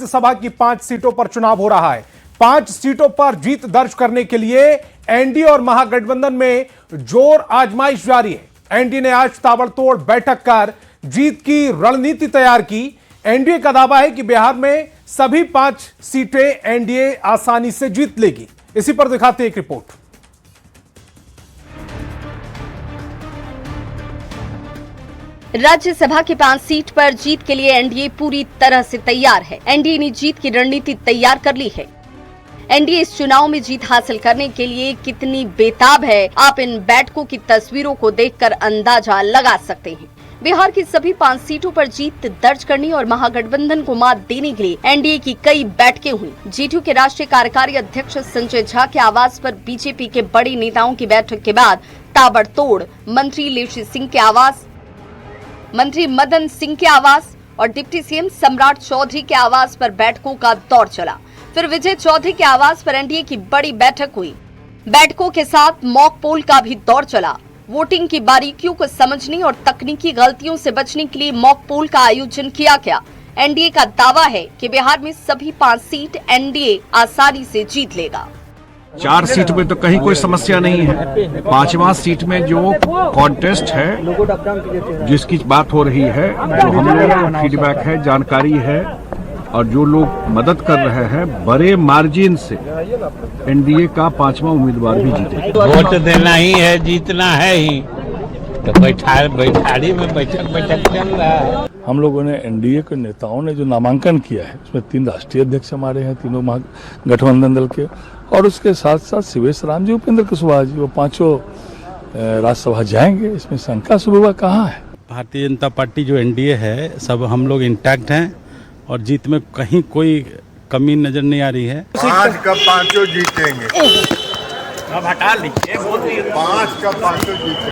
राज्यसभा की 5 सीटों पर चुनाव हो रहा है। 5 सीटों पर जीत दर्ज करने के लिए एनडीए और महागठबंधन में जोर आजमाइश जारी है। एनडीए ने आज ताबड़तोड़ बैठक कर जीत की रणनीति तैयार की। एनडीए का दावा है कि बिहार में सभी 5 सीटें एनडीए आसानी से जीत लेगी। इसी पर दिखाते हैं एक रिपोर्ट। राज्यसभा की 5 सीट पर जीत के लिए एनडीए पूरी तरह से तैयार है। एनडीए ने जीत की रणनीति तैयार कर ली है। एनडीए इस चुनाव में जीत हासिल करने के लिए कितनी बेताब है, आप इन बैठकों की तस्वीरों को देखकर अंदाजा लगा सकते हैं। बिहार की सभी 5 सीटों पर जीत दर्ज करने और महागठबंधन को मात देने के लिए एनडीए की कई बैठकें हुई। जेडीयू के राष्ट्रीय कार्यकारी अध्यक्ष संजय झा के आवास पर बीजेपी के बड़े नेताओं की बैठक के बाद ताबड़तोड़ मंत्री लेशी सिंह के आवास, मंत्री मदन सिंह के आवास और डिप्टी सीएम सम्राट चौधरी के आवास पर बैठकों का दौर चला। फिर विजय चौधरी के आवास पर एनडीए की बड़ी बैठक हुई। बैठकों के साथ मॉक पोल का भी दौर चला। वोटिंग की बारीकियों को समझने और तकनीकी गलतियों से बचने के लिए मॉक पोल का आयोजन किया गया। एनडीए का दावा है कि बिहार में सभी 5 सीट एनडीए आसानी से जीत लेगा। 4 सीट में तो कहीं कोई समस्या नहीं है। 5वां सीट में जो कॉन्टेस्ट है, जिसकी बात हो रही है, जो हम लोगों का फीडबैक है, जानकारी है और जो लोग मदद कर रहे हैं, बड़े मार्जिन से एनडीए का 5वां उम्मीदवार भी जीते। वोट देना ही है, जीतना है ही, तो बैठाड़ी में बैठक चल रहा है। हम लोगों ने एनडीए के नेताओं ने जो नामांकन किया है, उसमें 3 राष्ट्रीय अध्यक्ष हमारे हैं, तीनों गठबंधन दल के, और उसके साथ साथ शिवेश राम जी, उपेंद्र कुशवाहा जी, वो 5 राज्यसभा जाएंगे। इसमें शंका सुबह कहाँ है? भारतीय जनता पार्टी जो एनडीए है, सब हम लोग इंटैक्ट हैं और जीत में कहीं कोई कमी नजर नहीं आ रही है। 5 का 5 जीतेंगे। 5 का 5 जीतेंगे।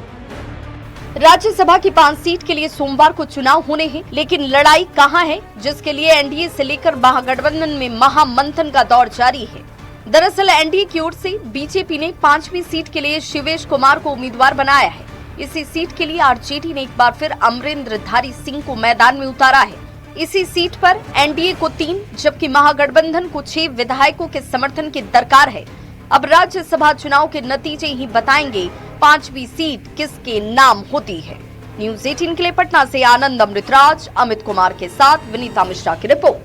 राज्यसभा की 5 सीट के लिए सोमवार को चुनाव होने हैं, लेकिन लड़ाई कहां है, जिसके लिए एनडीए से लेकर महागठबंधन में महामंथन का दौर जारी है। दरअसल एनडीए की ओर से बीजेपी ने 5वीं सीट के लिए शिवेश कुमार को उम्मीदवार बनाया है। इसी सीट के लिए आरजेडी ने एक बार फिर अमरेंद्रधारी सिंह को मैदान में उतारा है। इसी सीट पर एनडीए को 3 जबकि महागठबंधन को 6 विधायकों के समर्थन की दरकार है। अब राज्यसभा चुनाव के नतीजे ही बताएंगे 5वीं सीट किसके नाम होती है। न्यूज़ 18 के लिए पटना से आनंद अमृतराज, अमित कुमार के साथ विनीता मिश्रा की रिपोर्ट।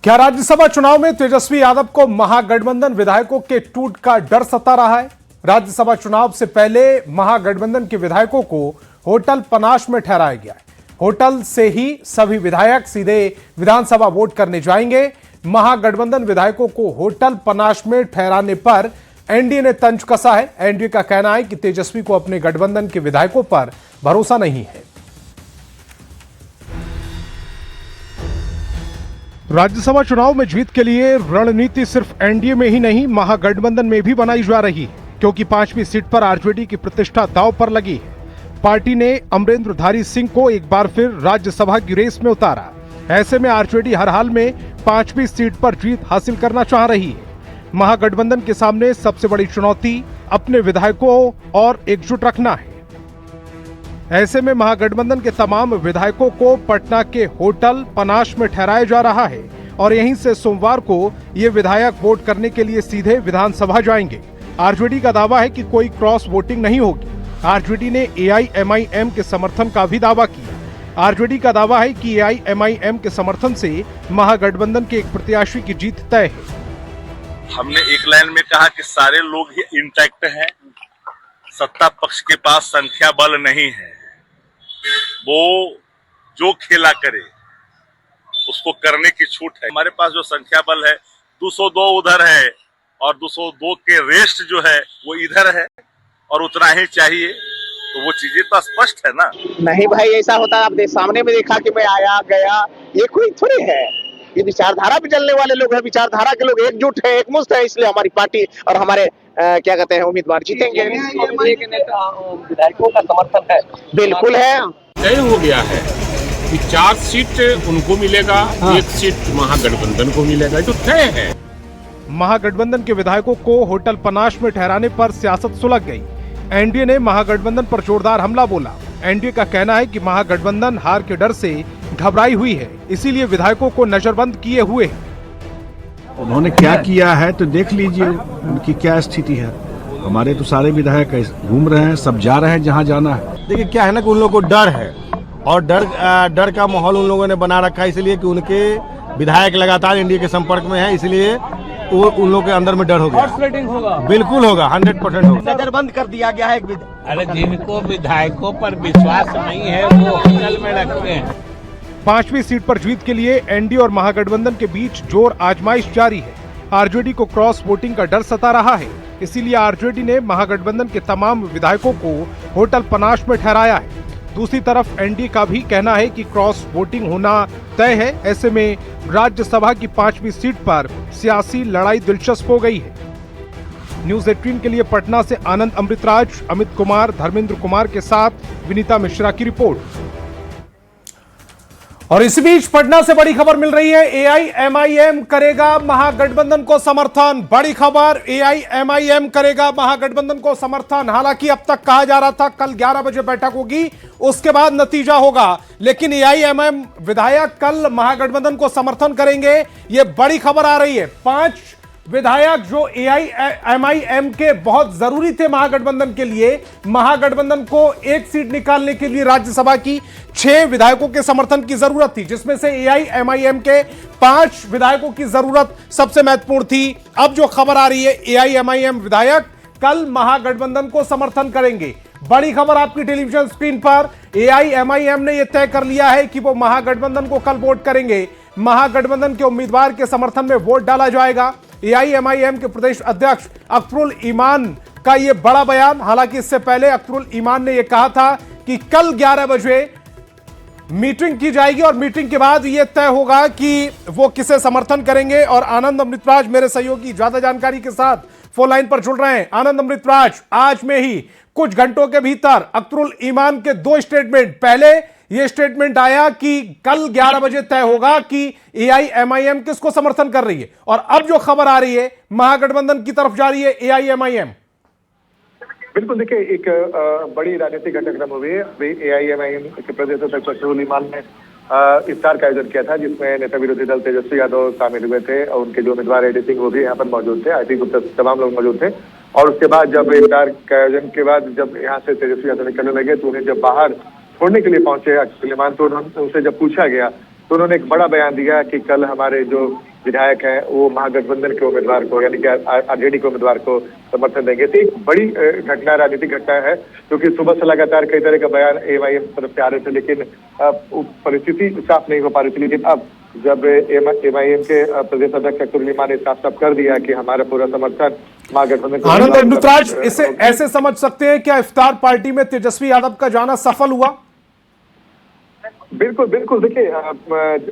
क्या राज्यसभा चुनाव में तेजस्वी यादव को महागठबंधन विधायकों के टूट का डर सता रहा है? राज्यसभा चुनाव से पहले महागठबंधन के विधायकों को होटल पनाश में ठहराया गया है। होटल से ही सभी विधायक सीधे विधानसभा वोट करने जाएंगे। महागठबंधन विधायकों को होटल पनाश में ठहराने पर एनडीए ने तंज कसा है। एनडीए का कहना है कि तेजस्वी को अपने गठबंधन के विधायकों पर भरोसा नहीं है। राज्यसभा चुनाव में जीत के लिए रणनीति सिर्फ एनडीए में ही नहीं, महागठबंधन में भी बनाई जा रही है, क्योंकि 5वीं सीट पर आरजेडी की प्रतिष्ठा दांव पर लगी है। पार्टी ने अमरेंद्रधारी सिंह को एक बार फिर राज्यसभा की रेस में उतारा। ऐसे में आरजेडी हर हाल में 5वीं सीट पर जीत हासिल करना चाह रही है। महागठबंधन के सामने सबसे बड़ी चुनौती अपने विधायकों और एकजुट रखना है। ऐसे में महागठबंधन के तमाम विधायकों को पटना के होटल पनाश में ठहराया जा रहा है और यहीं से सोमवार को ये विधायक वोट करने के लिए सीधे विधानसभा जाएंगे। आरजेडी का दावा है कि कोई क्रॉस वोटिंग नहीं होगी। आरजेडी ने एआईएमआईएम के समर्थन का भी दावा किया। आरजेडी का दावा है कि एआईएमआईएम के समर्थन से महागठबंधन के एक प्रत्याशी की जीत तय है। हमने एक लाइन में कहा कि सारे लोग ही इंटैक्ट हैं, सत्ता पक्ष के पास संख्या बल नहीं है, वो जो खेला करे उसको करने की छूट है। हमारे पास जो संख्या बल है 202 उधर है और 202 के रेस्ट जो है वो इधर है और उतना ही चाहिए, तो वो चीजें तो स्पष्ट है ना। नहीं भाई, ऐसा होता है, आप सामने में देखा कि मैं आया गया, ये कोई थोड़ी है। ये विचारधारा पे चलने वाले लोग हैं, विचारधारा के लोग एकजुट है, एकमुश्त है, इसलिए हमारी पार्टी और हमारे क्या कहते हैं उम्मीदवार जीतेंगे। विधायकों का समर्थन है, बिल्कुल है। तय हो गया है कि 4 सीट उनको मिलेगा, 1 सीट महागठबंधन को मिलेगा, जो तय है। महागठबंधन के विधायकों को होटल पनाश में ठहराने पर सियासत सुलग गई। एनडीए ने महागठबंधन पर जोरदार हमला बोला। एनडीए का कहना है कि महागठबंधन हार के डर से घबराई हुई है, इसीलिए विधायकों को नजरबंद किए हुए है। उन्होंने क्या किया है तो देख लीजिए उनकी क्या स्थिति है। हमारे तो सारे विधायक घूम रहे हैं, सब जा रहे हैं जहां जाना है। देखिए क्या है ना कि उन लोगों को डर है और डर का माहौल उन लोगों ने बना रखा है, इसलिए कि उनके विधायक लगातार एनडीए के संपर्क में है, इसलिए वो उन लोगों के अंदर में डर हो गया। होगा बिल्कुल होगा, 100% होगा। नजरबंद कर दिया गया है। अरे जिनको विधायकों पर विश्वास नहीं है वो होटल में रखते हैं। 5वीं सीट पर जीत के लिए एनडीए और महागठबंधन के बीच जोर आजमाइश जारी है। आरजेडी को क्रॉस वोटिंग का डर सता रहा है, इसीलिए आरजेडी ने महागठबंधन के तमाम विधायकों को होटल पनाश में ठहराया है। दूसरी तरफ एनडीए का भी कहना है कि क्रॉस वोटिंग होना तय है। ऐसे में राज्यसभा की 5वीं सीट पर सियासी लड़ाई दिलचस्प हो गई है। न्यूज 18 के लिए पटना से आनंद अमृतराज, अमित कुमार, धर्मेंद्र कुमार के साथ विनीता मिश्रा की रिपोर्ट। और इस बीच पटना से बड़ी खबर मिल रही है, एआईएमआईएम करेगा महागठबंधन को समर्थन। बड़ी खबर, एआईएमआईएम करेगा महागठबंधन को समर्थन। हालांकि अब तक कहा जा रहा था कल 11 बजे बैठक होगी, उसके बाद नतीजा होगा, लेकिन एआईएमआईएम विधायक कल महागठबंधन को समर्थन करेंगे, यह बड़ी खबर आ रही है। 5 विधायक जो एआईएमआईएम के बहुत जरूरी थे महागठबंधन के लिए, महागठबंधन को एक सीट निकालने के लिए राज्यसभा की 6 विधायकों के समर्थन की जरूरत थी, जिसमें से एआईएमआईएम के 5 विधायकों की जरूरत सबसे महत्वपूर्ण थी। अब जो खबर आ रही है, एआईएमआईएम विधायक कल महागठबंधन को समर्थन करेंगे। बड़ी खबर आपकी टेलीविजन स्क्रीन पर, एआईएमआईएम ने यह तय कर लिया है कि वो महागठबंधन को कल वोट करेंगे। महागठबंधन के उम्मीदवार के समर्थन में वोट डाला जाएगा। एआईएमआईएम के प्रदेश अध्यक्ष अख्तरुल ईमान का यह बड़ा बयान। हालांकि इससे पहले अख्तरुल ईमान ने यह कहा था कि कल 11 बजे मीटिंग की जाएगी और मीटिंग के बाद यह तय होगा कि वो किसे समर्थन करेंगे। और आनंद अमृतराज मेरे सहयोगी ज्यादा जानकारी के साथ फोन लाइन पर जुड़ रहे हैं। आनंद अमृतराज, आज में ही कुछ घंटों के भीतर अख्तरुल ईमान के 2 स्टेटमेंट, पहले यह स्टेटमेंट आया कि कल 11 बजे तय होगा कि एआईएमआईएम किसको समर्थन कर रही है, और अब जो खबर आ रही है महागठबंधन की तरफ जा रही है एआईएमआईएम। बिल्कुल, देखिए एक बड़ी राजनीतिक घटनाक्रम हुई है। एआईएमआईएम के प्रदेश अध्यक्ष अख्तरुल ईमान ने इफ्तार का आयोजन किया था, जिसमें नेता विरोधी दल तेजस्वी यादव शामिल हुए थे और उनके जो उम्मीदवार एडी सिंह वो भी यहाँ पर मौजूद थे, आईटी गुप्ता, तमाम लोग मौजूद थे। और उसके बाद जब इफ्तार के आयोजन के बाद जब यहाँ से तेजस्वी यादव निकलने लगे तो उन्हें जब बाहर छोड़ने के लिए पहुंचे अख्तरुल ईमान, तो उनसे जब पूछा गया तो उन्होंने एक बड़ा बयान दिया कि कल हमारे जो विधायक हैं वो महागठबंधन के उम्मीदवार को, यानी कि आरजेडी के उम्मीदवार को समर्थन देंगे। तो एक बड़ी घटना, राजनीतिक घटना है, क्योंकि सुबह से लगातार कई तरह का बयान एआईएम तरफ से आ रहे थे, लेकिन परिस्थिति साफ नहीं हो पा रही थी। लेकिन अब जब एआईएम के प्रदेश अध्यक्ष अख्तरुल ईमान ने साफ कर दिया कि हमारा पूरा समर्थन महागठबंधन। आनंद अमृतराज, इसे ऐसे समझ सकते हैं क्या इफ्तार पार्टी में तेजस्वी यादव का जाना सफल हुआ? बिल्कुल बिल्कुल, देखिए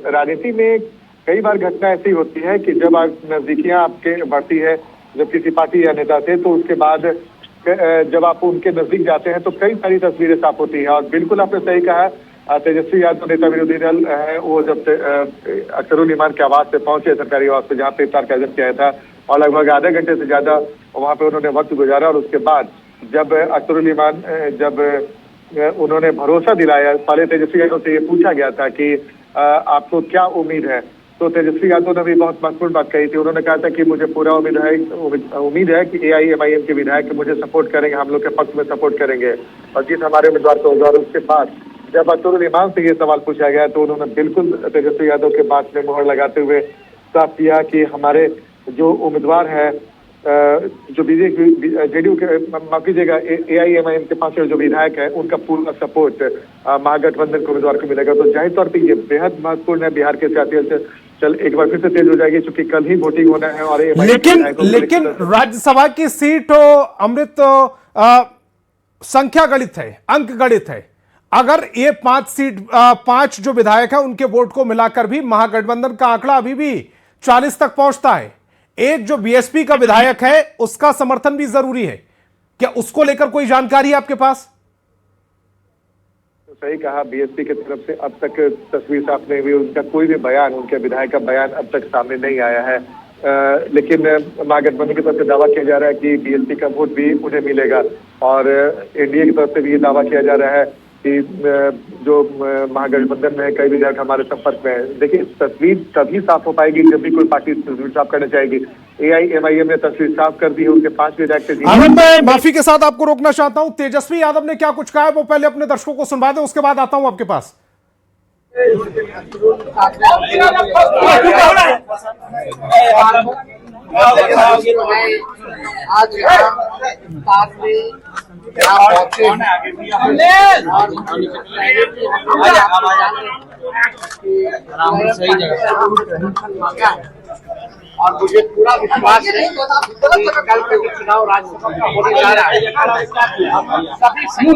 राजनीति में कई बार घटना ऐसी होती है कि जब नजदीकियां आपके बढ़ती है, जब किसी पार्टी या नेता से, तो उसके बाद जब आप उनके नजदीक जाते हैं तो कई सारी तस्वीरें साफ होती है। और बिल्कुल आपने सही कहा, तेजस्वी यादव नेता विरोधी दल है, वो जब अख्तरुल ईमान के आवास पे पहुंचे, सरकारी आवास पे, जहाँ पे इफ्तार का आयोजन किया था, और लगभग आधे घंटे से ज्यादा वहाँ पे उन्होंने वक्त गुजारा। और उसके बाद जब अख्तरुल ईमान जब उन्होंने भरोसा दिलाया, पहले तेजस्वी यादव से ये पूछा गया था कि आपको क्या उम्मीद है, तो तेजस्वी यादव ने भी बहुत महत्वपूर्ण बात कही थी। उन्होंने कहा था कि मुझे पूरा उम्मीद है कि एआईएमआईएम के विधायक मुझे सपोर्ट करेंगे, हम लोग के पक्ष में सपोर्ट करेंगे और जिस हमारे उम्मीदवार को होगा। उसके बाद जब अख्तरुल ईमान से ये सवाल पूछा गया तो उन्होंने बिल्कुल तेजस्वी यादव के बात में मुहर लगाते हुए साफ किया कि हमारे जो उम्मीदवार है, जो बीजेपी जेडीयू के, माफ कीजिएगा, एआईएमआईएम के 5 जो विधायक है, उनका पूरा सपोर्ट महागठबंधन के उम्मीदवार को मिलेगा। तो जाहिर तौर पर ये बेहद महत्वपूर्ण है। बिहार के सियासत चल एक बार फिर से तेज हो जाएगी, क्योंकि कल ही वोटिंग होना है। और लेकिन राज्यसभा की सीट अमृत संख्या गणित है, अंक गणित है। अगर ये 5 जो विधायक है उनके वोट को मिलाकर भी महागठबंधन का आंकड़ा अभी भी 40 तक पहुंचता है। एक जो बीएसपी का विधायक है उसका समर्थन भी जरूरी है, क्या उसको लेकर कोई जानकारी है आपके पास? तो सही कहा, बीएसपी की तरफ से अब तक तस्वीर साफ नहीं हुई, उनका कोई भी बयान, उनके विधायक का बयान अब तक सामने नहीं आया है। लेकिन महागठबंधन की तरफ से दावा किया जा रहा है कि बीएसपी का वोट भी उन्हें मिलेगा, और एनडीए की तरफ से भी ये दावा किया जा रहा है कि जो महागठबंधन में कई विधायक हमारे संपर्क में है। देखिए, तस्वीर तभी साफ हो पाएगी जब भी कोई पार्टी तस्वीर साफ करना चाहेगी। AIMIM ने तस्वीर साफ कर दी है, उनके 5 विधायक से। आनंद, मैं माफी के साथ आपको रोकना चाहता हूं। तेजस्वी यादव ने क्या कुछ कहा है वो पहले अपने दर्शकों को सुनवा दें, उसके बाद आता हूं आपके पास। आज सही जगह और मुझे पूरा विश्वास है कि कल के चुनाव राज्यसभा होने जा रहा है। सभी सही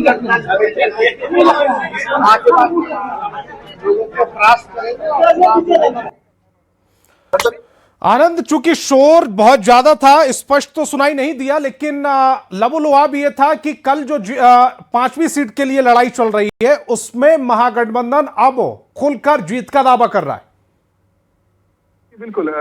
लोगों को परास्त करेंगे। आनंद, चूंकि शोर बहुत ज्यादा था, स्पष्ट तो सुनाई नहीं दिया, लेकिन लबोलुआब ये था कि कल जो 5वीं सीट के लिए लड़ाई चल रही है उसमें महागठबंधन अब खुलकर जीत का दावा कर रहा है। बिल्कुल,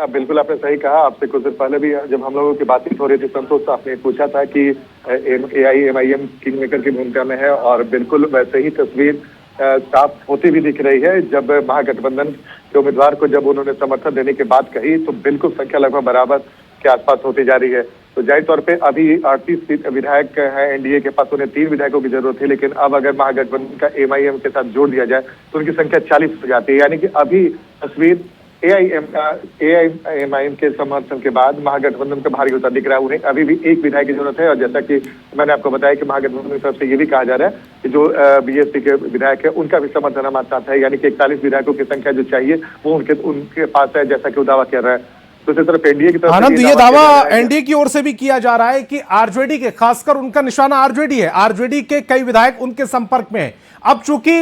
बिल्कुल आपने सही कहा। आपसे कुछ देर पहले भी जब हम लोगों की बातचीत हो रही थी संतोष, तो आपने पूछा था कि AIMIM किंग मेकर की भूमिका में है, और बिल्कुल वैसे ही तस्वीर साफ होती भी दिख रही है। जब महागठबंधन के उम्मीदवार को जब उन्होंने समर्थन देने की बात कही तो बिल्कुल संख्या लगभग बराबर के आसपास होती जा रही है। तो जाहिर तौर पे अभी 38 विधायक हैं एनडीए के पास, उन्हें 3 विधायकों की जरूरत है, लेकिन अब अगर महागठबंधन का AIMIM के साथ जोड़ दिया जाए तो उनकी संख्या 40 हो जाती है। यानी कि अभी तस्वीर AIMIM के समर्थन के बाद महागठबंधन का भारी होता दिख रहा है। उन्हें अभी भी 1 विधायक की जरूरत है, और जैसा कि मैंने आपको बताया कि महागठबंधन की तरफ से ये भी कहा जा रहा है कि जो BSP के विधायक है उनका भी समर्थन हमारे साथ है। यानी कि 41 विधायकों की संख्या जो चाहिए वो उनके पास है, जैसा कि वो दावा कर रहा है। दूसरी तरफ एनडीए की तरफ आनंद, ये दावा एनडीए की ओर से भी किया जा रहा है कि आरजेडी के, खासकर उनका निशाना आरजेडी है, आरजेडी के कई विधायक उनके संपर्क में है। अब चूंकि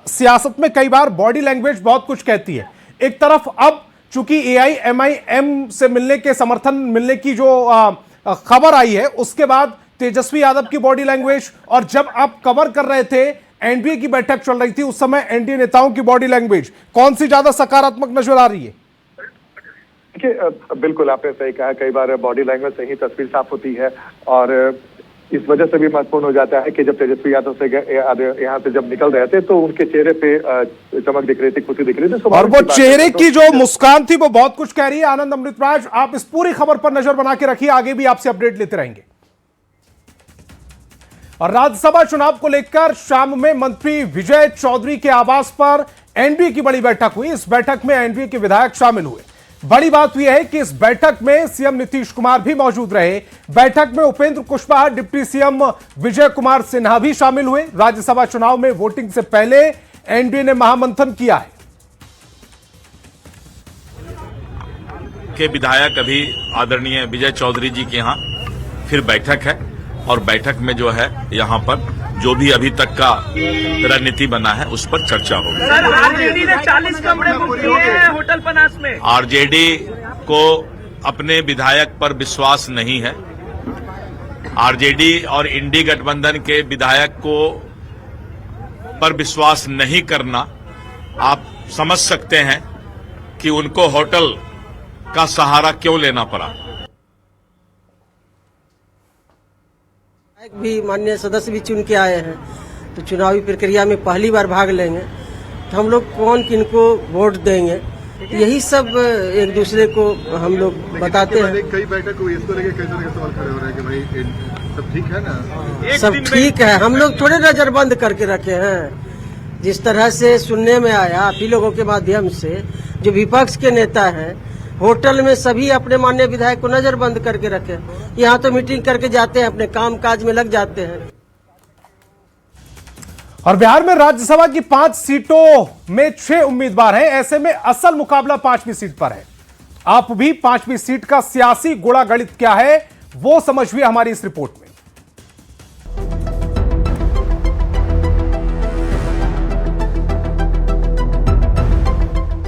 सियासत में कई बार बॉडी लैंग्वेज बहुत कुछ कहती है। एक तरफ अब चूंकि AIMIM से मिलने के समर्थन मिलने की जो खबर आई है, उसके बाद तेजस्वी यादव की बॉडी लैंग्वेज, और जब आप कवर कर रहे थे एनडीए की बैठक चल रही थी उस समय एनडीए नेताओं की बॉडी लैंग्वेज, कौन सी ज्यादा सकारात्मक नजर आ रही है? देखिए, बिल्कुल आपने सही कहा, कई बार बॉडी लैंग्वेज से ही तस्वीर साफ होती है, और इस वजह से भी महत्वपूर्ण हो जाता है कि जब तेजस्वी यादव से यहाँ से जब निकल रहे थे तो उनके चेहरे पे चमक दिख रही थी, खुशी दिख रही थी, और वो चेहरे की जो मुस्कान थी वो बहुत कुछ कह रही है। आनंद अमृतराज, आप इस पूरी खबर पर नजर बना के रखिए, आगे भी आपसे अपडेट लेते रहेंगे। और राज्यसभा चुनाव को लेकर शाम में मंत्री विजय चौधरी के आवास पर एनडीए की बड़ी बैठक हुई। इस बैठक में एनडीए के विधायक शामिल हुए। बड़ी बात यह है कि इस बैठक में सीएम नीतीश कुमार भी मौजूद रहे। बैठक में उपेंद्र कुशवाहा, डिप्टी सीएम विजय कुमार सिन्हा भी शामिल हुए। राज्यसभा चुनाव में वोटिंग से पहले एनडीए ने महामंथन किया है। के विधायक अभी आदरणीय विजय चौधरी जी के यहाँ फिर बैठक है, और बैठक में जो है यहाँ पर जो भी अभी तक का रणनीति बना है उस पर चर्चा होगी। सर, आरजेडी ने 40 कमरे बुक किए हैं होटल पनास में। आरजेडी को अपने विधायक पर विश्वास नहीं है। आरजेडी और इंडी गठबंधन के विधायक को पर विश्वास नहीं करना, आप समझ सकते हैं कि उनको होटल का सहारा क्यों लेना पड़ा। भी माननीय सदस्य भी चुन के आए हैं, तो चुनावी प्रक्रिया में पहली बार भाग लेंगे, तो हम लोग कौन किनको वोट देंगे, यही सब एक दूसरे को हम लोग बताते हैं। कई बैठक हुई, इसको लेकर कई तरह के सवाल खड़े हो रहे हैं कि भाई सब ठीक है ना? सब ठीक है, हम लोग थोड़े नजरबंद करके रखे हैं। जिस तरह से सुनने में आया आप ही लोगों के माध्यम से, जो विपक्ष के नेता हैं होटल में सभी अपने माननीय विधायक को नजरबंद करके रखे। यहाँ तो मीटिंग करके जाते हैं, अपने काम काज में लग जाते हैं। और बिहार में राज्यसभा की 5 सीटों में 6 उम्मीदवार हैं। ऐसे में असल मुकाबला 5वीं सीट पर है। आप भी 5वीं सीट का सियासी गुणा गणित क्या है वो समझिए हमारी इस रिपोर्ट में।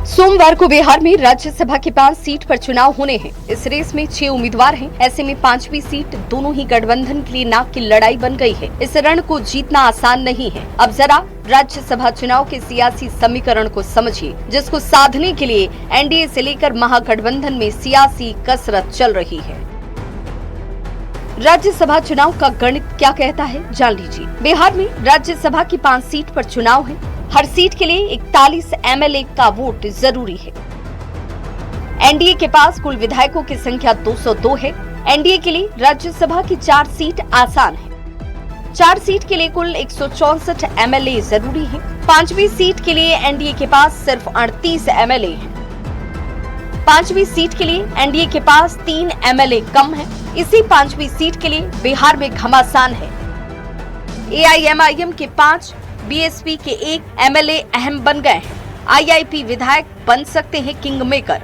सोमवार को बिहार में राज्यसभा की 5 सीट पर चुनाव होने हैं। इस रेस में 6 उम्मीदवार हैं। ऐसे में 5वीं सीट दोनों ही गठबंधन के लिए नाक की लड़ाई बन गई है। इस रण को जीतना आसान नहीं है। अब जरा राज्यसभा चुनाव के सियासी समीकरण को समझिए, जिसको साधने के लिए एनडीए से लेकर महागठबंधन में सियासी कसरत चल रही है। राज्यसभा चुनाव का गणित क्या कहता है, जान लीजिए। बिहार में राज्यसभा की 5 सीट पर चुनाव है। हर सीट के लिए 41 MLA का वोट जरूरी है। एनडीए के पास कुल विधायकों की संख्या 202 है। एनडीए के लिए राज्यसभा की 4 सीट आसान है। 4 सीट के लिए कुल 164 MLA जरूरी है। 5वीं सीट के लिए एनडीए के पास सिर्फ 38 MLA है। 5वीं सीट के लिए एनडीए के पास 3 MLA कम है। इसी 5वीं सीट के लिए बिहार में घमासान है। AIMIM के 5, BSP के 1 MLA अहम बन गए हैं। IIP विधायक बन सकते हैं किंग मेकर।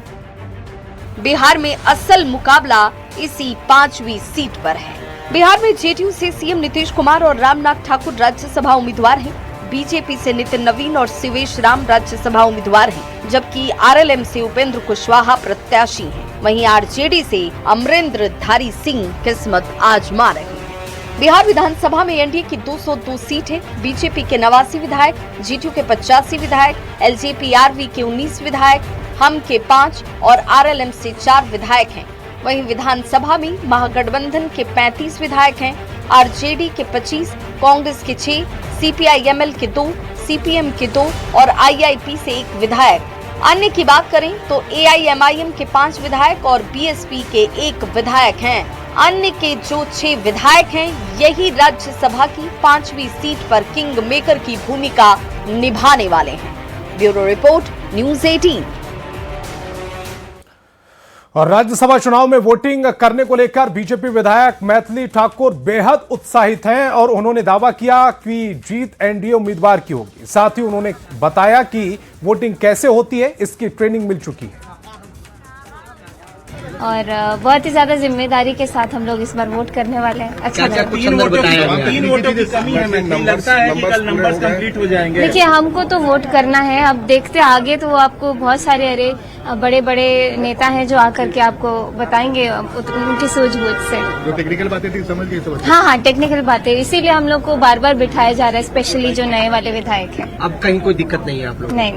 बिहार में असल मुकाबला इसी 5वीं सीट पर है। बिहार में जेडीयू से सीएम नीतीश कुमार और रामनाथ ठाकुर राज्यसभा उम्मीदवार हैं। बीजेपी से नितिन नवीन और शिवेश राम राज्यसभा उम्मीदवार हैं, जबकि आरएलएम से उपेंद्र कुशवाहा प्रत्याशी हैं। वहीं आरजेडी से अमरेंद्र धारी सिंह किस्मत आजमा रहे हैं। बिहार विधानसभा में एनडीए की 202 सीट है। बीजेपी के 89 विधायक, जीटीयू के 85 विधायक, एलजेपी-आरवी के 19 विधायक, हम के 5 और आरएलएम से 4 विधायक हैं। वहीं विधानसभा में महागठबंधन के 35 विधायक हैं, आरजेडी के 25, कांग्रेस के 6, सीपीआई-एमएल के 2, सीपीएम के 2 और आईआईपी से 1 विधायक। अन्य की बात करें तो एआईएमआईएम के 5 विधायक और बीएसपी के 1 विधायक हैं। अन्य के जो 6 विधायक हैं, यही राज्यसभा की 5वीं सीट पर किंग मेकर की भूमिका निभाने वाले हैं। Bureau report, news 18। और राज्यसभा चुनाव में वोटिंग करने को लेकर बीजेपी विधायक मैथिली ठाकुर बेहद उत्साहित हैं और उन्होंने दावा किया कि जीत एनडीए उम्मीदवार की होगी। साथ ही उन्होंने बताया कि वोटिंग कैसे होती है, इसकी ट्रेनिंग मिल चुकी है और बहुत ही ज्यादा जिम्मेदारी के साथ हम लोग इस बार वोट करने वाले हैं। अच्छा क्या कुछ अंदर बताया? 3 वोटों की कमी है, लगता है कि कल नंबर्स कंप्लीट हो जाएंगे। देखिए, हमको तो वोट करना है। अब देखते आगे तो आपको बहुत सारे बड़े बड़े नेता हैं जो आकर के आपको बताएंगे उनकी सूझबूझ से। जो टेक्निकल बातें थी समझ गए? हाँ, टेक्निकल बातें, इसीलिए हम लोग को बार बार बिठाया जा रहा है, स्पेशली जो नए वाले विधायक हैं। अब कहीं कोई दिक्कत नहीं है आप लोग? नहीं।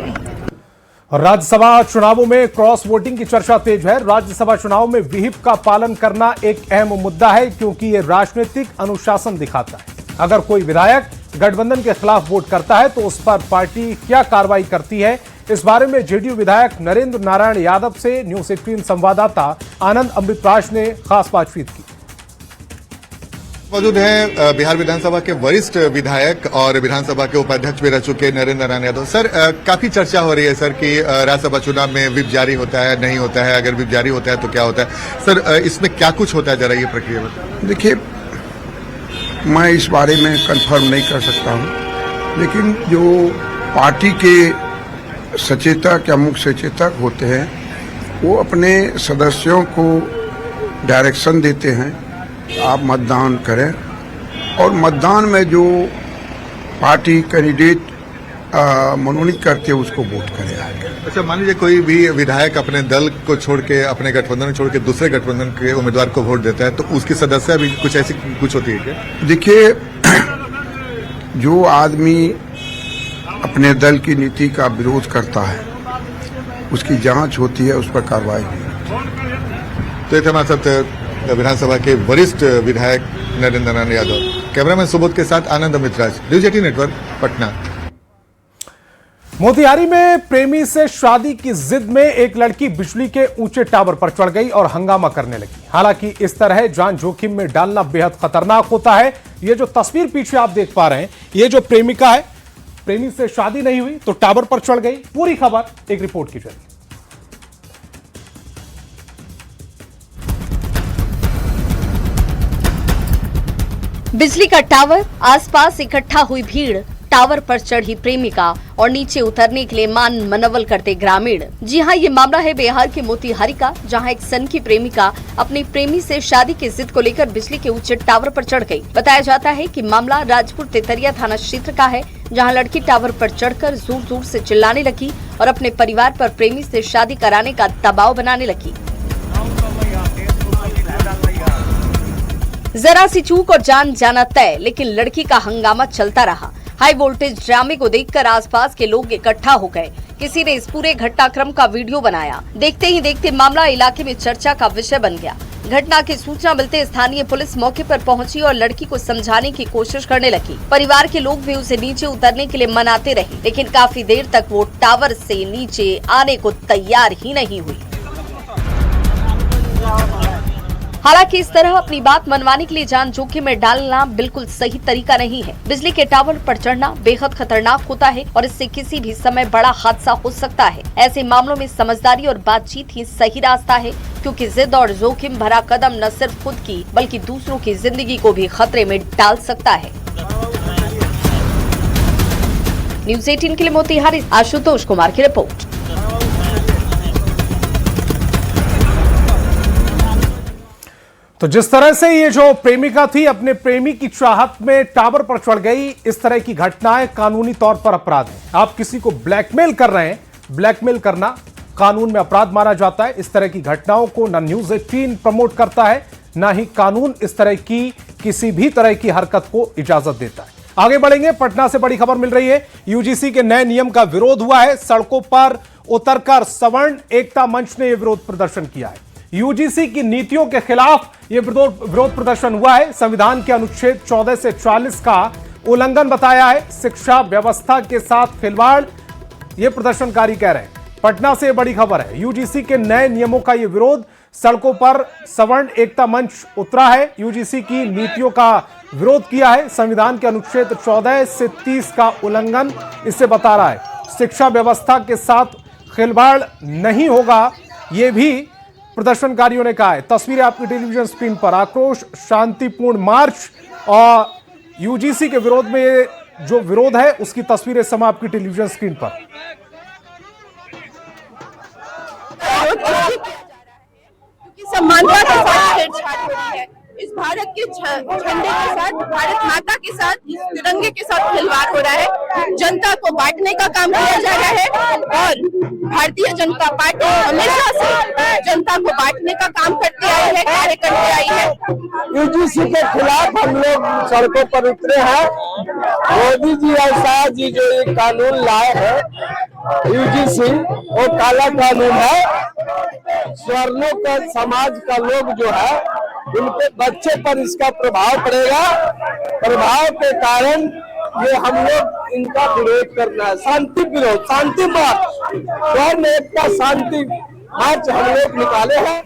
राज्यसभा चुनावों में क्रॉस वोटिंग की चर्चा तेज है। राज्यसभा चुनाव में विहिप का पालन करना एक अहम मुद्दा है, क्योंकि ये राजनीतिक अनुशासन दिखाता है। अगर कोई विधायक गठबंधन के खिलाफ वोट करता है तो उस पर पार्टी क्या कार्रवाई करती है, इस बारे में जेडीयू विधायक नरेंद्र नारायण यादव से न्यूज़ 18 संवाददाता आनंद अमृतराज ने खास बातचीत की। मौजूद हैं बिहार विधानसभा के वरिष्ठ विधायक और विधानसभा के उपाध्यक्ष भी रह चुके नरेंद्र नारायण यादव। सर, काफी चर्चा हो रही है सर कि राज्यसभा चुनाव में व्हिप जारी होता है, नहीं होता है, अगर व्हिप जारी होता है तो क्या होता है? सर, इसमें क्या कुछ होता है, जरा ये प्रक्रिया बताइए। देखिए, मैं इस बारे में कंफर्म नहीं कर सकता हूं, लेकिन जो पार्टी के सचेतक या मुख्य सचेतक होते हैं वो अपने सदस्यों को डायरेक्शन देते हैं, आप मतदान करें, और मतदान में जो पार्टी कैंडिडेट मनोनीत करते हैं उसको वोट करें। अच्छा, मान लीजिए कोई भी विधायक अपने दल को छोड़ के, अपने गठबंधन छोड़ के दूसरे गठबंधन के उम्मीदवार को वोट देता है, तो उसकी सदस्य भी कुछ ऐसी कुछ होती है क्या? देखिए, जो आदमी अपने दल की नीति का विरोध करता है उसकी जांच होती है, उस पर कार्रवाई होती है। तो ये थे हमारे साथ विधानसभा के वरिष्ठ विधायक नरेंद्र नारायण यादव। कैमरामैन सुबोध के साथ आनंद अमृतराज, न्यूज़ 18 नेटवर्क, पटना। मोतिहारी में प्रेमी से शादी की जिद में एक लड़की बिजली के ऊंचे टावर पर चढ़ गई और हंगामा करने लगी। हालांकि इस तरह जान जोखिम में डालना बेहद खतरनाक होता है। ये जो तस्वीर पीछे आप देख पा रहे हैं, ये जो प्रेमिका है, प्रेमी से शादी नहीं हुई तो टावर पर चढ़ गई। पूरी खबर एक रिपोर्ट की जरिए। बिजली का टावर, आसपास इकट्ठा हुई भीड़, टावर पर चढ़ी प्रेमिका और नीचे उतरने के लिए मान मनवल करते ग्रामीण। जी हां, ये मामला है बिहार के मोतिहारी का, जहां एक सनकी प्रेमिका अपने प्रेमी से शादी की जिद को लेकर बिजली के ऊंचे टावर पर चढ़ गई। बताया जाता है कि मामला राजपुर तेतरिया थाना क्षेत्र का है, जहां लड़की टावर पर चढ़कर जोर जोर से चिल्लाने लगी और अपने परिवार पर प्रेमी से शादी कराने का दबाव बनाने लगी। जरा सी चूक और जान जाना तय, लेकिन लड़की का हंगामा चलता रहा। हाई वोल्टेज ड्रामे को देखकर आसपास के लोग इकट्ठा हो गए। किसी ने इस पूरे घटनाक्रम का वीडियो बनाया। देखते ही देखते मामला इलाके में चर्चा का विषय बन गया। घटना की सूचना मिलते स्थानीय पुलिस मौके पर पहुंची और लड़की को समझाने की कोशिश करने लगी। परिवार के लोग भी उसे नीचे उतरने के लिए मनाते रहे, लेकिन काफी देर तक वो टावर से नीचे आने को तैयार ही नहीं हुई। हालांकि इस तरह अपनी बात मनवाने के लिए जान जोखिम में डालना बिल्कुल सही तरीका नहीं है। बिजली के टावर पर चढ़ना बेहद खतरनाक होता है और इससे किसी भी समय बड़ा हादसा हो सकता है। ऐसे मामलों में समझदारी और बातचीत ही सही रास्ता है, क्योंकि जिद और जोखिम भरा कदम न सिर्फ खुद की बल्कि दूसरों की जिंदगी को भी खतरे में डाल सकता है। न्यूज़ 18 के लिए मोतिहारी आशुतोष कुमार की रिपोर्ट। तो जिस तरह से ये जो प्रेमिका थी अपने प्रेमी की चाहत में टावर पर चढ़ गई, इस तरह की घटनाएं कानूनी तौर पर अपराध है। आप किसी को ब्लैकमेल कर रहे हैं, ब्लैकमेल करना कानून में अपराध माना जाता है। इस तरह की घटनाओं को न न्यूज़ 18 प्रमोट करता है, न ही कानून इस तरह की किसी भी तरह की हरकत को इजाजत देता है। आगे बढ़ेंगे। पटना से बड़ी खबर मिल रही है। यूजीसी के नए नियम का विरोध हुआ है। सड़कों पर उतरकर सवर्ण एकता मंच ने यह विरोध प्रदर्शन किया है। यूजीसी की नीतियों के खिलाफ यह विरोध प्रदर्शन हुआ है। संविधान के अनुच्छेद 14 से 40 का उल्लंघन बताया है। शिक्षा व्यवस्था के साथ खिलवाड़, यह प्रदर्शनकारी कह रहे हैं। पटना से बड़ी खबर है। यूजीसी के नए नियमों का यह विरोध, सड़कों पर सवर्ण एकता मंच उतरा है। यूजीसी की नीतियों का विरोध किया है। संविधान के अनुच्छेद 14 से 30 का उल्लंघन इससे बता रहा है। शिक्षा व्यवस्था के साथ खिलवाड़ नहीं होगा, यह भी प्रदर्शनकारियों ने कहा है। तस्वीरें आपकी टेलीविजन स्क्रीन पर। आक्रोश, शांतिपूर्ण मार्च और यूजीसी के विरोध में जो विरोध है उसकी तस्वीरें समय आपकी टेलीविजन स्क्रीन पर। समानता के साथ छेड़छाड़ हो रही है। इस भारत के झंडे के साथ, भारत माता के साथ, इस तिरंगे के साथ खिलवाड़ हो रहा है। जनता को बांटने का काम किया जा रहा है और भारतीय जनता पार्टी हमेशा से जनता को बांटने का काम करते आई है, कार्य करते आई है। यूजीसी के खिलाफ हम लोग सड़कों पर उतरे हैं। मोदी जी और शाह जी जो ये कानून लाए हैं यूजीसी, वो काला कानून है। स्वर्णों का समाज का लोग जो है उनके बच्चे पर इसका प्रभाव पड़ेगा। प्रभाव के कारण ये हम लोग इनका विरोध करना है। शांति विरोध, शांति मार्च, स्वर्ण एकता शांति मार्च हम लोग निकाले हैं।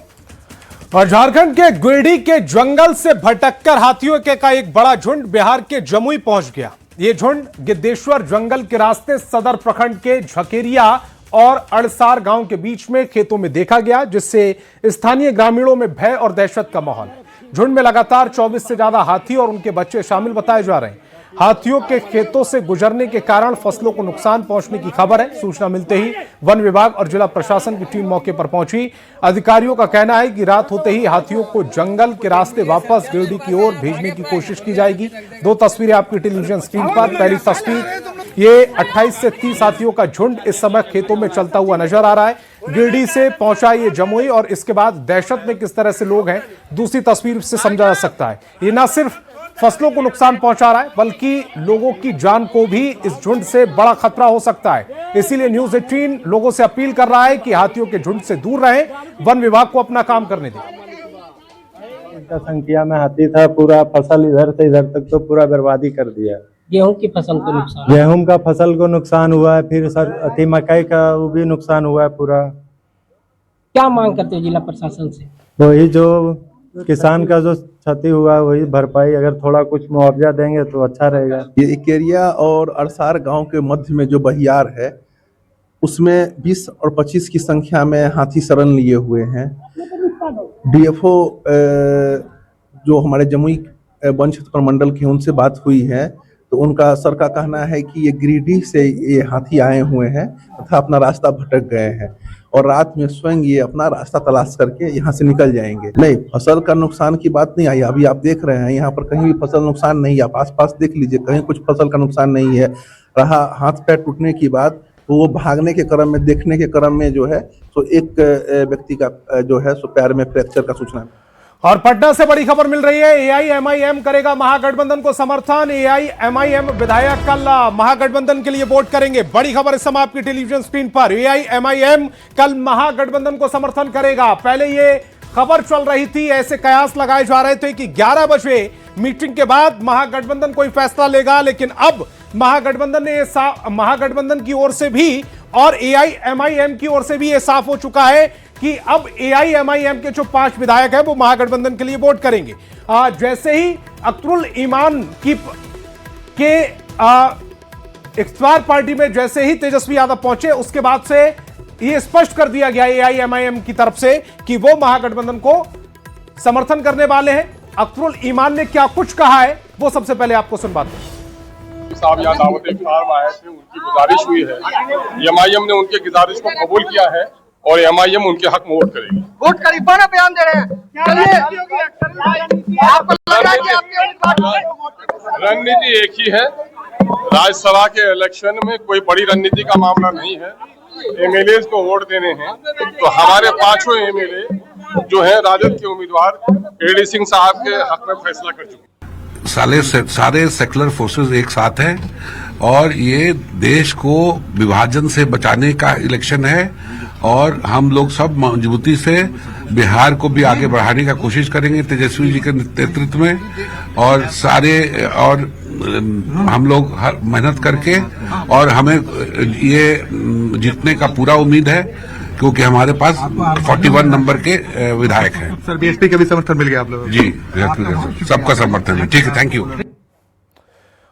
और झारखंड के गिरिडीह के जंगल से भटककर हाथियों का एक बड़ा झुंड बिहार के जमुई पहुंच गया। ये झुंड गिद्धेश्वर जंगल के रास्ते सदर प्रखंड के झकेरिया और अड़सार गांव के बीच में खेतों में देखा गया, जिससे स्थानीय ग्रामीणों में भय और दहशत का माहौल है। झुंड में लगातार 24 से ज्यादा हाथी और उनके बच्चे शामिल बताए जा रहे हैं। हाथियों के खेतों से गुजरने के कारण फसलों को नुकसान पहुंचने की खबर है। सूचना मिलते ही वन विभाग और जिला प्रशासन की टीम मौके पर पहुंची। अधिकारियों का कहना है कि रात होते ही हाथियों को जंगल के रास्ते वापस गिरिडीह की ओर भेजने की कोशिश की जाएगी। दो तस्वीरें आपकी टेलीविजन स्क्रीन पर। पहली तस्वीर, ये 28 से 30 हाथियों का झुंड इस समय खेतों में चलता हुआ नजर आ रहा है। गिरिडीह से पहुंचा ये जमुई और इसके बाद दहशत में किस तरह से लोग हैं, दूसरी तस्वीर से समझा जा सकता है। ये न सिर्फ फसलों को नुकसान पहुंचा रहा है बल्कि लोगों की जान को भी इस झुंड से बड़ा खतरा हो सकता है। इसीलिए न्यूज़ 18 लोगों से अपील कर रहा है कि हाथियों के झुंड से दूर रहें, वन विभाग को अपना काम करने दें। संख्या में हाथी था, पूरा फसल इधर से इधर तक तो पूरा बर्बादी कर दिया। गेहूं की फसल को नुकसान, गेहूं का फसल को नुकसान हुआ है, फिर सर मकई का वो भी नुकसान हुआ है पूरा। क्या मांग करते हो जिला प्रशासन से? वही जो किसान का जो क्षति हुआ है वही भरपाई, अगर थोड़ा कुछ मुआवजा देंगे तो अच्छा रहेगा। ये इकेरिया और अड़सार गांव के मध्य में जो बहियार है उसमें 20 और 25 की संख्या में हाथी शरण लिए हुए हैं। डीएफओ जो हमारे जमुई वन क्षेत्र प्रमंडल के उनसे बात हुई है तो उनका सर का कहना है कि ये गिरिडीह से ये हाथी आए हुए हैं तथा अपना रास्ता भटक गए हैं और रात में स्वयं ये अपना रास्ता तलाश करके यहाँ से निकल जाएंगे। नहीं, फसल का नुकसान की बात नहीं आई। अभी आप देख रहे हैं यहाँ पर कहीं भी फसल नुकसान नहीं है। आप आसपास देख लीजिए, कहीं कुछ फसल का नुकसान नहीं है। रहा हाथ पैर टूटने की बात, तो वो भागने के क्रम में, देखने के क्रम में जो है तो एक व्यक्ति का जो है सो पैर में फ्रैक्चर का सूचना। और पटना से बड़ी खबर मिल रही है। एआईएमआईएम करेगा महागठबंधन को समर्थन। एआईएमआईएम विधायक कल महागठबंधन के लिए वोट करेंगे। बड़ी खबर इस समय आपकी टेलीविजन स्क्रीन पर। एआईएमआईएम कल महागठबंधन को समर्थन करेगा। पहले ये खबर चल रही थी, ऐसे कयास लगाए जा रहे थे कि 11 बजे मीटिंग के बाद महागठबंधन कोई फैसला लेगा, लेकिन अब महागठबंधन की ओर से भी और एआईएमआईएम की ओर से भी यह साफ हो चुका है कि अब एआईएमआईएम के जो 5 विधायक हैं वो महागठबंधन के लिए वोट करेंगे। जैसे ही अख्तरुल ईमान के इफ्तार पार्टी में जैसे ही तेजस्वी यादव पहुंचे, उसके बाद से यह स्पष्ट कर दिया गया एआईएमआईएम की तरफ से कि वो महागठबंधन को समर्थन करने वाले हैं। अख्तरुल ईमान ने क्या कुछ कहा है वो सबसे पहले आपको सुनवाते हैं। साहब यहाँ दावत इफ्तार में आए थे, उनकी गुजारिश हुई है, एमआईएम ने उनकी गुजारिश को कबूल किया है और एमआईएम उनके हक में वोट करेगी। वोट करीबन बयान दे रहे हैं। रणनीति एक ही है, राज्यसभा के इलेक्शन में कोई बड़ी रणनीति का मामला नहीं है, एमएलए को वोट देने हैं। तो हमारे 5 एमएलए जो है राजद के उम्मीदवार एडी सिंह साहब के हक में फैसला कर चुके। सारे सेकुलर फोर्सेस एक साथ हैं और ये देश को विभाजन से बचाने का इलेक्शन है और हम लोग सब मजबूती से बिहार को भी आगे बढ़ाने का कोशिश करेंगे तेजस्वी जी के नेतृत्व में और हम लोग मेहनत करके, और हमें ये जीतने का पूरा उम्मीद है क्योंकि हमारे पास 41 नंबर के विधायक हैं। सर बीएसपी का भी समर्थन मिल गया आप लोगों को? जी, सबका समर्थन है। ठीक है, थैंक यू।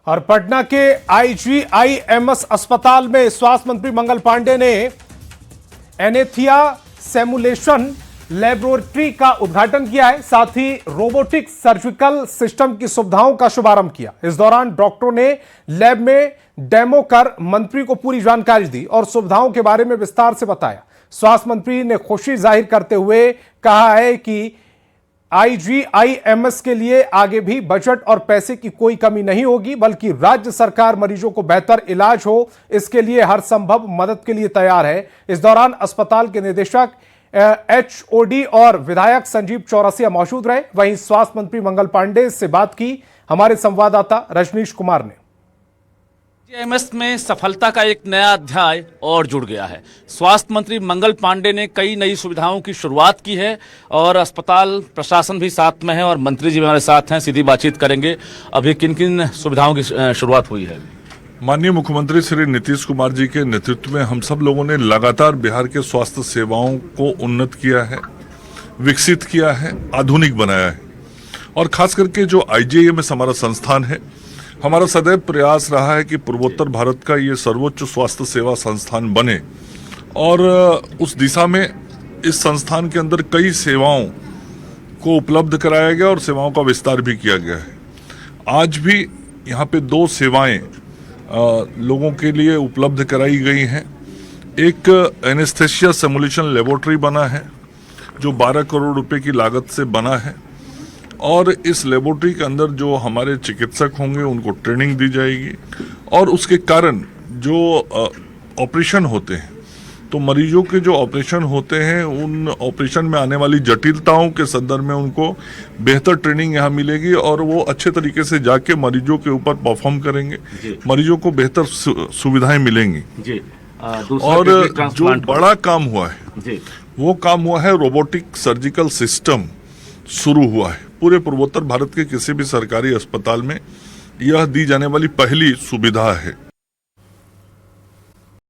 और पटना के आईजीआईएमएस अस्पताल में स्वास्थ्य मंत्री मंगल पांडे ने एनेथिया सिमुलेशन लैबोरेटरी का उद्घाटन किया है, साथ ही रोबोटिक सर्जिकल सिस्टम की सुविधाओं का शुभारंभ किया। इस दौरान डॉक्टरों ने लैब में डेमो कर मंत्री को पूरी जानकारी दी और सुविधाओं के बारे में विस्तार से बताया। स्वास्थ्य मंत्री ने खुशी जाहिर करते हुए कहा है कि आईजीआईएमएस के लिए आगे भी बजट और पैसे की कोई कमी नहीं होगी, बल्कि राज्य सरकार मरीजों को बेहतर इलाज हो इसके लिए हर संभव मदद के लिए तैयार है। इस दौरान अस्पताल के निदेशक एचओडी और विधायक संजीव चौरसिया मौजूद रहे। वहीं स्वास्थ्य मंत्री मंगल पांडे से बात की हमारे संवाददाता रजनीश कुमार ने। एमएस में सफलता का एक नया अध्याय और जुड़ गया है। स्वास्थ्य मंत्री मंगल पांडे ने कई नई सुविधाओं की शुरुआत की है और अस्पताल प्रशासन भी साथ में है और मंत्री जी हमारे साथ हैं, सीधी बातचीत करेंगे। अभी किन किन सुविधाओं की शुरुआत हुई है? माननीय मुख्यमंत्री श्री नीतीश कुमार जी के नेतृत्व में हम सब लोगों ने लगातार बिहार के स्वास्थ्य सेवाओं को उन्नत किया है, विकसित किया है, आधुनिक बनाया है और खास करके जो आईजीआईएमएस हमारा संस्थान है, हमारा सदैव प्रयास रहा है कि पूर्वोत्तर भारत का ये सर्वोच्च स्वास्थ्य सेवा संस्थान बने और उस दिशा में इस संस्थान के अंदर कई सेवाओं को उपलब्ध कराया गया और सेवाओं का विस्तार भी किया गया है। आज भी यहाँ पे 2 सेवाएं लोगों के लिए उपलब्ध कराई गई हैं। एक एनेस्थेसिया सिमुलेशन लेबोरेटरी बना है जो 12 करोड़ रुपए की लागत से बना है और इस लेबोरेटरी के अंदर जो हमारे चिकित्सक होंगे उनको ट्रेनिंग दी जाएगी और उसके कारण जो ऑपरेशन होते हैं, तो मरीजों के जो ऑपरेशन होते हैं उन ऑपरेशन में आने वाली जटिलताओं के संदर्भ में उनको बेहतर ट्रेनिंग यहाँ मिलेगी और वो अच्छे तरीके से जाके मरीजों के ऊपर परफॉर्म करेंगे, मरीजों को बेहतर सुविधाएं मिलेंगी। और जो बड़ा काम हुआ है वो काम हुआ है रोबोटिक सर्जिकल सिस्टम शुरू हुआ है। पूरे पूर्वोत्तर भारत के किसी भी सरकारी अस्पताल में यह दी जाने वाली पहली सुविधा है।